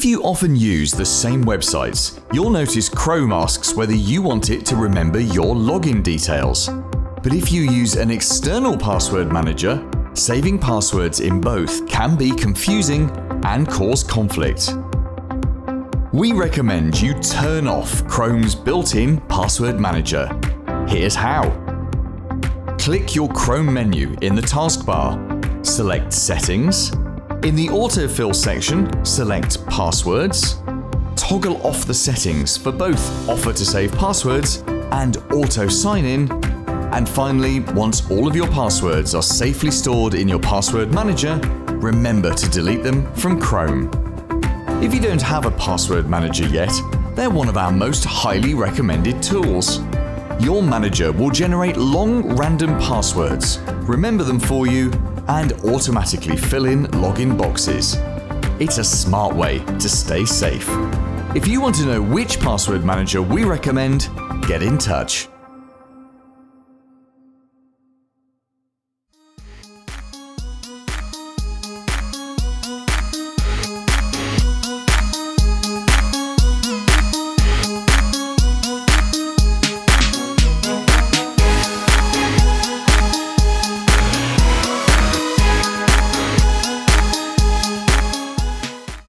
If you often use the same websites, you'll notice Chrome asks whether you want it to remember your login details. But if you use an external password manager, saving passwords in both can be confusing and cause conflict. We recommend you turn off Chrome's built-in password manager. Here's how. Click your Chrome menu in the taskbar. Select Settings. In the Autofill section, select Passwords. Toggle off the settings for both Offer to Save Passwords and Auto Sign In. And finally, once all of your passwords are safely stored in your password manager, remember to delete them from Chrome. If you don't have a password manager yet, they're one of our most highly recommended tools. Your manager will generate long random passwords, remember them for you, and automatically fill in login boxes. It's a smart way to stay safe. If you want to know which password manager we recommend, get in touch.